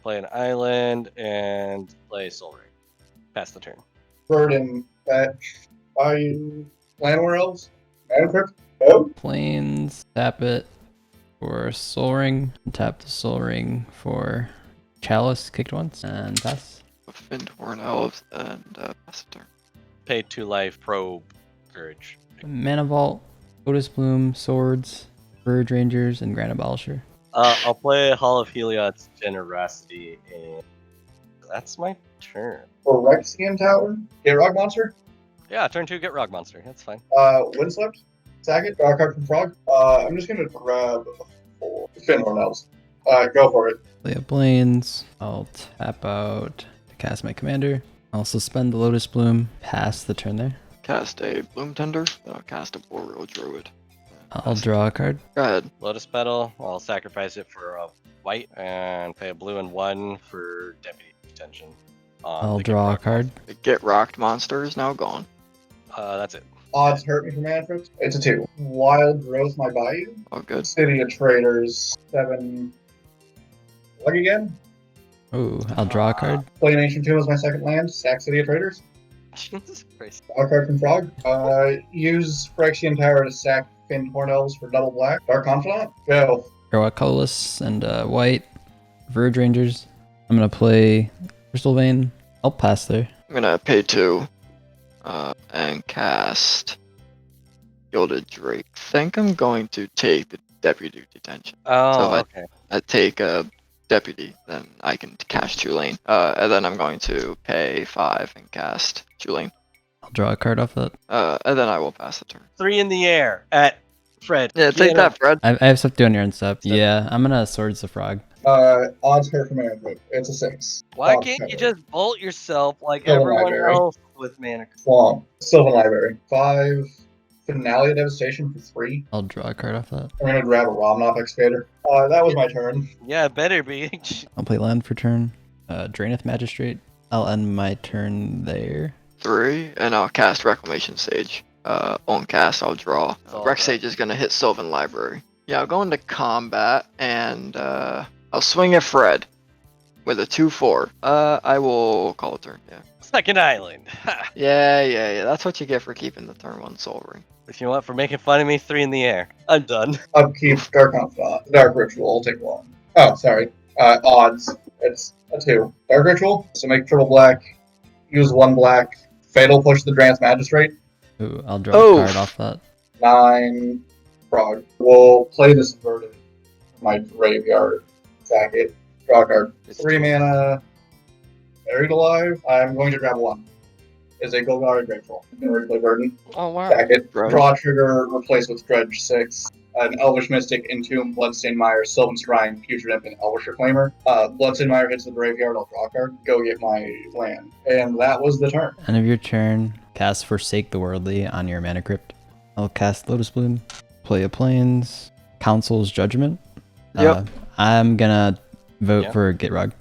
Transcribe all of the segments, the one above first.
Play an island and play Soul Ring. Pass the turn. Burden, fetch, Bayou, Landware Elves, Manacrypt, no? Planes, tap it for Soul Ring, tap the Soul Ring for Chalice, kicked once, and pass. Findhorn Elves and pass the turn. Pay 2 life, probe, courage. Mana Vault, Lotus Bloom, Swords, Verge Rangers, and Grand Abolisher. I'll play Hall of Heliod's Generosity, and that's my turn. Phyrexian Tower, Gitrog Monster, Yeah, turn 2, get Rock Monster. That's fine. Windswept, sack it, draw a card from Frog. I'm just gonna grab 4 Finhorn Elves. Go for it. Play a Plains. I'll tap out to cast my commander. I'll suspend the Lotus Bloom, pass the turn there. Cast a Bloom Tender, then I'll cast a Boreal Druid. I'll draw a card. Go ahead. Lotus Petal, I'll sacrifice it for a white, and pay a blue and 1 for Deputy Detention. I'll draw a card. The Get Rocked monster is now gone. That's it. Odds hurt me for Manacrypt. It's a 2. Wild Growth, my Bayou. All good. City of Traders, 7. Look again. Ooh, I'll draw a card. Play an Ancient Tomb as my second land. Sack City of Traders. Jesus Christ. Draw a card from Frog. Use Phyrexian Tower to sack Finhorn Elves for double black. Dark Confidant. Go. Draw a colorless and white. Verge Rangers. I'm gonna play Crystal Vein. I'll pass there. I'm gonna pay 2 and cast Gilded Drake. Think I'm going to take the Deputy Detention. Oh, So okay. I take a Deputy, then I can cast Chulane. And then I'm going to pay 5 and cast Chulane. I'll draw a card off that. And then I will pass the turn. 3 in the air at Fred. Yeah, take that, Fred. I have stuff to do on your end step. Yeah, I'm gonna Swords the Frog. Odds hurt for Manacrypt. It's a 6. Why Swamp can't you Tower. just bolt yourself like Sylvan everyone Library. else with mana? Swamp. Sylvan Library. 5. Finale of Devastation for 3. I'll draw a card off that. I'm gonna grab a Romnop Excavator. That was my turn. Yeah, it better be. I'll play land for turn. Draenith Magistrate. I'll end my turn there. 3, and I'll cast Reclamation Sage. On cast, I'll draw. Oh, Rec Sage is gonna hit Sylvan Library. Yeah, I'll go into combat, and I'll swing at Fred with a 2/4. I will call a turn. Yeah. Second island. Ha. Yeah. That's what you get for keeping the turn 1 Soul Ring. If you want for making fun of me, 3 in the air. I'm done. Upkeep, Dark Confidant. Dark Ritual, I'll take 1. Oh, sorry. Odds. It's a 2. Dark Ritual, so make triple black. Use 1 black. Fatal Push the Draenith Magistrate. Ooh, I'll draw a card off that. 9. Frog. We'll play this inverted. My graveyard. Sack it. Draw a card. 3 mana. Buried Alive. I'm going to grab 1. Is a Golgari Grateful. I'm going to replay Burden. Oh wow. Sack it. Right. Draw trigger. Replace with Dredge 6. An Elvish Mystic, Entomb, Bloodstained Mire, Sylvan Shrine, Future Imp, and Elvish Reclaimer. Bloodstained Mire hits the graveyard. I'll draw a card. Go get my land. And that was the turn. End of your turn. Cast Forsake the Worldly on your Mana Crypt. I'll cast Lotus Bloom. Play a Plains. Council's Judgment. Yep. I'm gonna vote for Gitrog.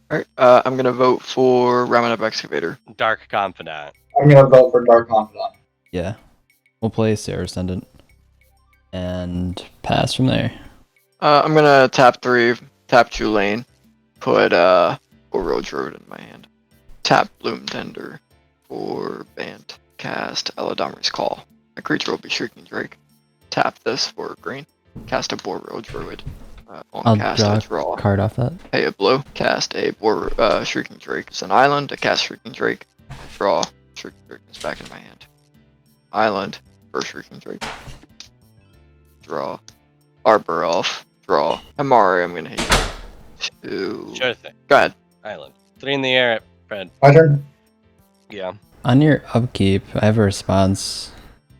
Alright, I'm gonna vote for Ramanap Excavator. Dark Confidant. I'm going to vote for Dark Confidant. Yeah. We'll play Sarah Ascendant. And pass from there. I'm gonna tap 3, tap Chulane, put Boreal Druid in my hand. Tap Bloom Tender for Bant. Cast Eladamri's Call. A creature will be Shrieking Drake. Tap this for green. Cast a Boreal Druid. I'll cast draw a a draw. card off that. Pay a blue. Cast a Shrieking Drake. It's an island. To cast Shrieking Drake. Draw. Shrieking Drake is back in my hand. Island. First Shrieking Drake. Draw. Arbor Elf. Draw. Amari, I'm gonna hit you. 2. Sure thing. Go ahead. Island. 3 in the air at Fred. My turn. Yeah. On your upkeep, I have a response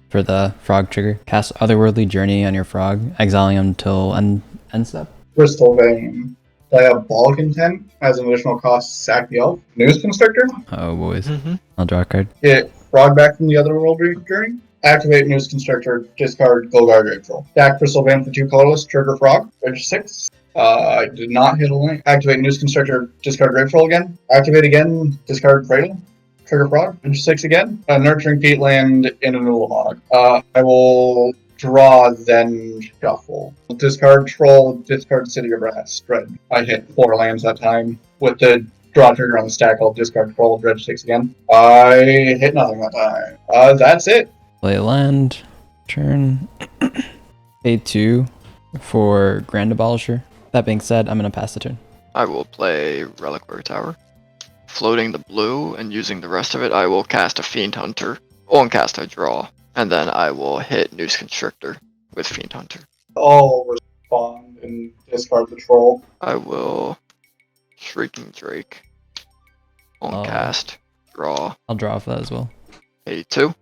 for the frog trigger. Cast Otherworldly Journey on your frog, exiling him till end step. Crystal Vein. Play a Ball Content as an additional cost. Sack the Elf. News Constrictor. Oh, boys. Mm-hmm. I'll draw a card. Get Frog back from the Otherworld Journey. Activate News Constrictor. Discard Golgar Grateful. Stack Crystal Vein for 2 colorless. Trigger Frog. Dredge 6. I did not hit a link. Activate News Constrictor. Discard Grateful again. Activate again. Discard Cradle. Trigger Frog. Dredge 6 again. Nurturing Peatland in a Nula Monarch. I will draw, then shuffle. Discard Troll, discard City of Rats, Dredge. I hit 4 lands that time. With the draw trigger on the stack, I'll discard Troll, Dredge 6 again. I hit nothing that time. That's it. Play land. Turn. Pay 2 for Grand Abolisher. That being said, I'm going to pass the turn. I will play Reliquary Tower. Floating the blue and using the rest of it, I will cast a Fiend Hunter. On cast, I draw. And then I will hit Noose Constrictor with Fiend Hunter. I'll respond and discard the Troll. I will Shrieking Drake. On Oh. cast, draw. I'll draw off that as well. Pay 2.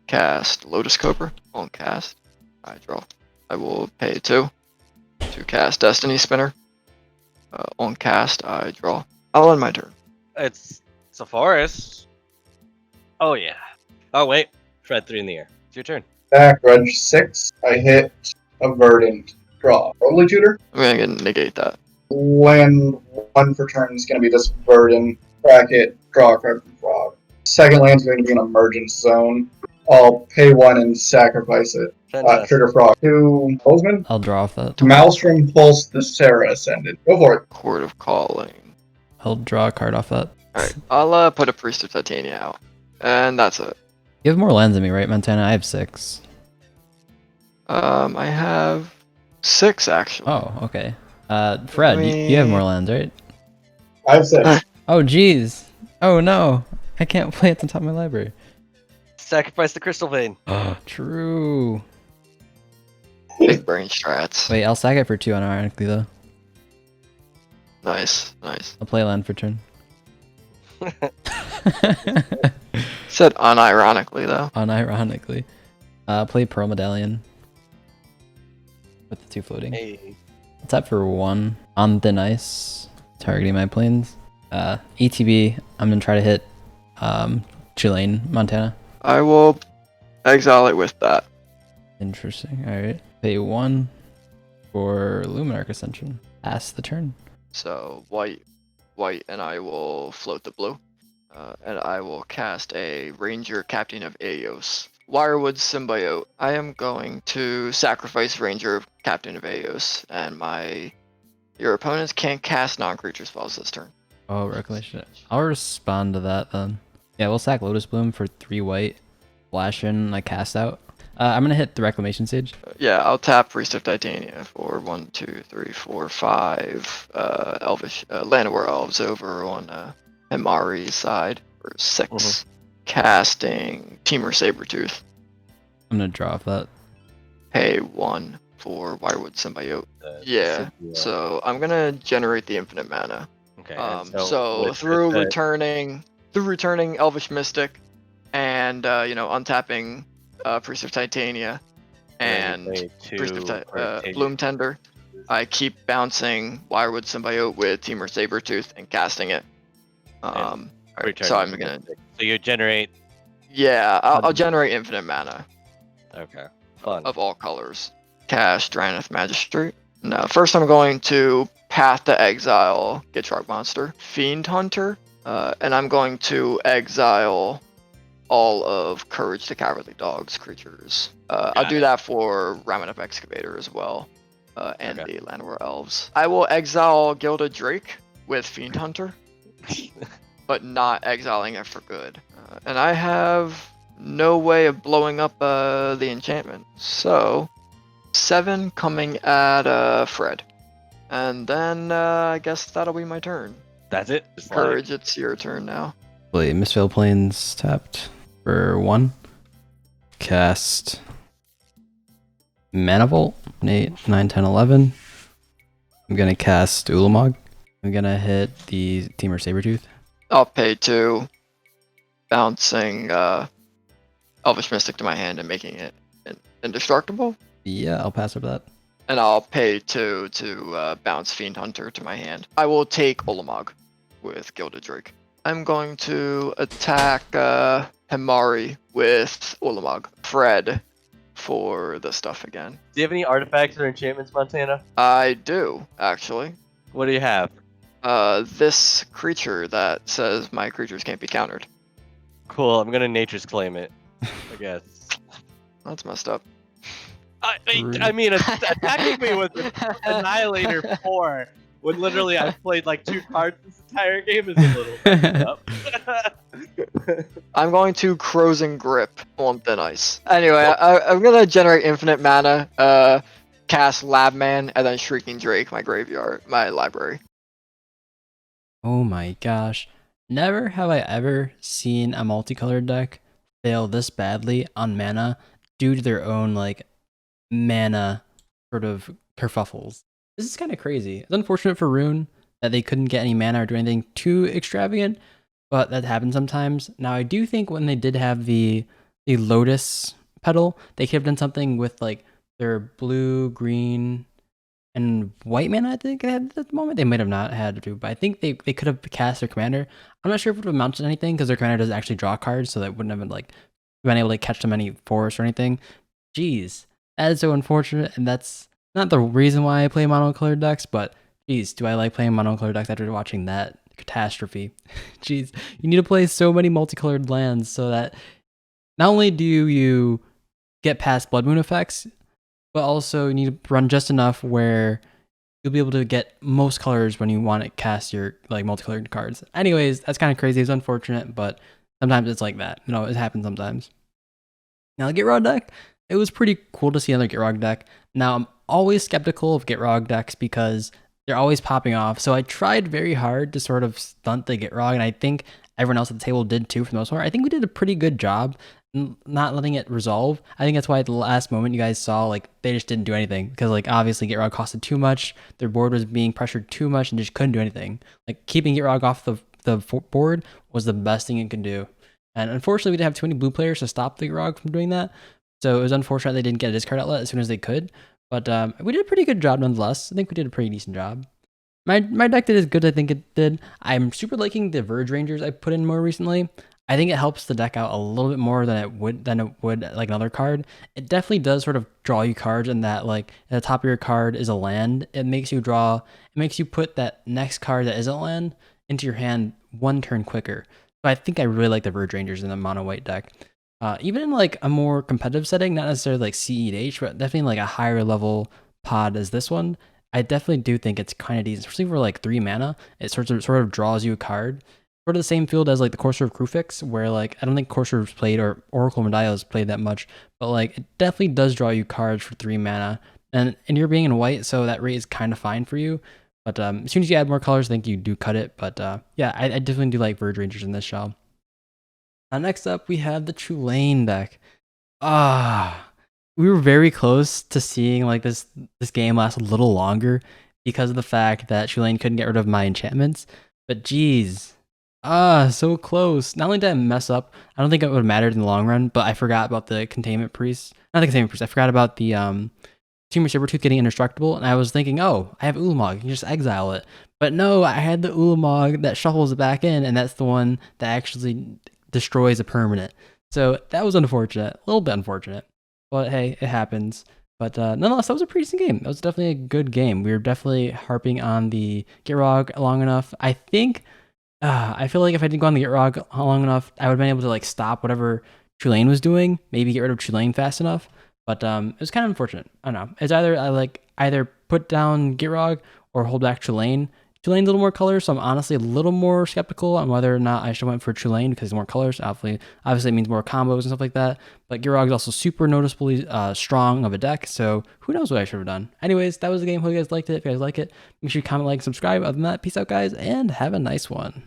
Cast Lotus Cobra. On cast, I draw. I will pay 2 to cast Destiny Spinner. On cast, I draw. I'll end my turn. It's a forest. Oh yeah. Oh wait. Shred 3 in the air. It's your turn. Back, Dredge 6. I hit a Verdant. Draw. Probably Tutor. I'm gonna negate that. Land 1 for turn is going to be this Verdant. Bracket, draw a card from Frog. Second land is going to be an Emergence Zone. I'll pay 1 and sacrifice it. Fantastic. Trigger Frog. 2 Bozeman. I'll draw off that. Maelstrom Pulse the Sarah Ascended. Go for it. Court of Calling. I'll draw a card off that. Alright, I'll put a Priest of Titania out. And that's it. You have more lands than me, right, Montana? I have 6. I have 6 actually. Oh, okay. Fred, you have more lands, right? I have 6. Oh, jeez. Oh, no. I can't play at the top of my library. Sacrifice the Crystal Vein. Oh, true. Big brain strats. Wait, I'll sack it for 2 unironically, though. Nice, nice. I'll play land for turn. Said unironically though. Unironically. Play Pearl Medallion. With the 2 floating. Hey. Tap for 1 on thin ice, targeting my planes. ETB, I'm gonna try to hit Chulane, Montana. I will exile it with that. Interesting. Alright. Pay 1 for Luminarch Ascension. Pass the turn. So white, and I will float the blue. And I will cast a Ranger Captain of Aeos. Wirewood Symbiote. I am going to sacrifice Ranger Captain of Aeos, and your opponents can't cast non-creature spells this turn. Oh, Recollection. I'll respond to that then. Yeah, we'll sack Lotus Bloom for 3 white. Flash in, like cast out. I'm gonna hit the Reclamation Sage. Yeah, I'll tap Priest of Titania for 1, 2, 3, 4, 5 Elvish Llanowar Elves over on Himari's side for 6. Casting Temur Sabertooth. I'm gonna draw off that. Pay 1 for Wirewood Symbiote. Yeah, so I'm gonna generate the infinite mana. Okay. So through returning Elvish Mystic and untapping Priest of Titania and Priest of Bloom Tender, I keep bouncing Wirewood Symbiote with Temur Sabertooth and casting it. Alright, so I'm gonna. So you generate. Yeah, I'll generate infinite mana. Okay. Fun. Of all colors. Cast Drannith Magistrate. No, first I'm going to Path to Exile Gitrog Monster. Fiend Hunter. And I'm going to exile all of Courage the Cowardly Dog's creatures. I'll do that for Raminap Excavator as well. And the Llanowar Elves. I will exile Gilded Drake with Fiend Hunter. But not exiling it for good. And I have no way of blowing up the enchantment. So, 7 coming at Fred. And then I guess that'll be my turn. That's it? Courage, it's your turn now. Play Mistveil Plains tapped for 1. Cast Manifold. 8, 9, 10, 11. I'm gonna cast Ulamog. I'm gonna hit the Temur Sabertooth. I'll pay 2, bouncing Elvish Mystic to my hand and making it indestructible. Yeah, I'll pass over that. And I'll pay 2 to bounce Fiend Hunter to my hand. I will take Ulamog with Gilded Drake. I'm going to attack Himari with Ulamog. Fred for the stuff again. Do you have any artifacts or enchantments, Montana? I do, actually. What do you have? This creature that says my creatures can't be countered. Cool, I'm gonna Nature's Claim it, I guess. That's messed up. I mean, attacking me with an Annihilator 4 when literally I've played like 2 cards this entire game is a little messed up. I'm going to Crows and Grip on Thin Ice. Anyway, I'm gonna generate infinite mana, cast Labman, and then Shrieking Drake, my library. Oh my gosh. Never have I ever seen a multicolored deck fail this badly on mana due to their own like mana sort of kerfuffles. This is kind of crazy. It's unfortunate for Roon that they couldn't get any mana or do anything too extravagant, but that happens sometimes. Now I do think when they did have the Lotus petal, they could have done something with like their blue, green, and white mana. I think they had at the moment. They might have not had to, but I think they could have cast their commander. I'm not sure if it would have amounted to anything because their commander doesn't actually draw cards, so that wouldn't have been like been able to catch them any forests or anything. Jeez, that is so unfortunate, and that's not the reason why I play monocolored decks, but jeez, do I like playing monocolored decks after watching that catastrophe? Jeez, you need to play so many multicolored lands so that not only do you get past Blood Moon effects, but also you need to run just enough where you'll be able to get most colors when you want to cast your like multicolored cards. Anyways, that's kind of crazy. It's unfortunate, but sometimes it's like that. You know, it happens sometimes. Now the Gitrog deck, it was pretty cool to see another Gitrog deck. Now I'm always skeptical of Gitrog decks because they're always popping off. So I tried very hard to sort of stunt the Gitrog, and I think everyone else at the table did too for the most part. I think we did a pretty good job not letting it resolve. I think that's why at the last moment you guys saw like they just didn't do anything because like obviously Gitrog costed too much. Their board was being pressured too much and just couldn't do anything. Like keeping Gitrog off the board was the best thing it could do. And unfortunately we didn't have too many blue players to stop the Gitrog from doing that. So it was unfortunate they didn't get a discard outlet as soon as they could. But we did a pretty good job nonetheless. I think we did a pretty decent job. My deck did as good as I think it did. I'm super liking the Verge Rangers I put in more recently. I think it helps the deck out a little bit more than it would like another card. It definitely does sort of draw you cards, and that like at the top of your card is a land. It makes you put that next card that isn't land into your hand one turn quicker. So I think I really like the Verge Rangers in the mono white deck. Even in like a more competitive setting, not necessarily like CEDH, but definitely like a higher level pod as this one, I definitely do think it's kind of decent, especially for like 3 mana. It sort of draws you a card. Sort of the same field as like the Courser of Krufix, where like I don't think Courser's played or Oracle Medaia's played that much, but like it definitely does draw you cards for 3 mana. And you're being in white, so that rate is kind of fine for you. But as soon as you add more colors, I think you do cut it. But yeah, I definitely do like Verge Rangers in this shell. Next up, we have the Chulane deck. We were very close to seeing like this game last a little longer because of the fact that Chulane couldn't get rid of my enchantments. But geez, so close. Not only did I mess up, I don't think it would have mattered in the long run, but I forgot about the Containment Priest. Not the Containment Priest, I forgot about the Team Sabertooth getting indestructible, and I was thinking, oh, I have Ulamog, you can just exile it. But no, I had the Ulamog that shuffles it back in, and that's the one that actually destroys a permanent. So that was unfortunate, a little bit unfortunate, but hey, it happens. But nonetheless, that was a pretty decent game. That was definitely a good game. We were definitely harping on the Gitrog long enough. I think, I feel like if I didn't go on the Gitrog long enough, I would have been able to like stop whatever Chulane was doing, maybe get rid of Chulane fast enough. But it was kind of unfortunate. I don't know. It's either put down Gitrog or hold back Chulane. Chulane's a little more colors, so I'm honestly a little more skeptical on whether or not I should have went for Chulane because more colors. Obviously it means more combos and stuff like that. But Gitrog is also super noticeably strong of a deck, so who knows what I should have done. Anyways, that was the game. Hope you guys liked it. If you guys like it, make sure you comment, like, subscribe. Other than that, peace out, guys, and have a nice one.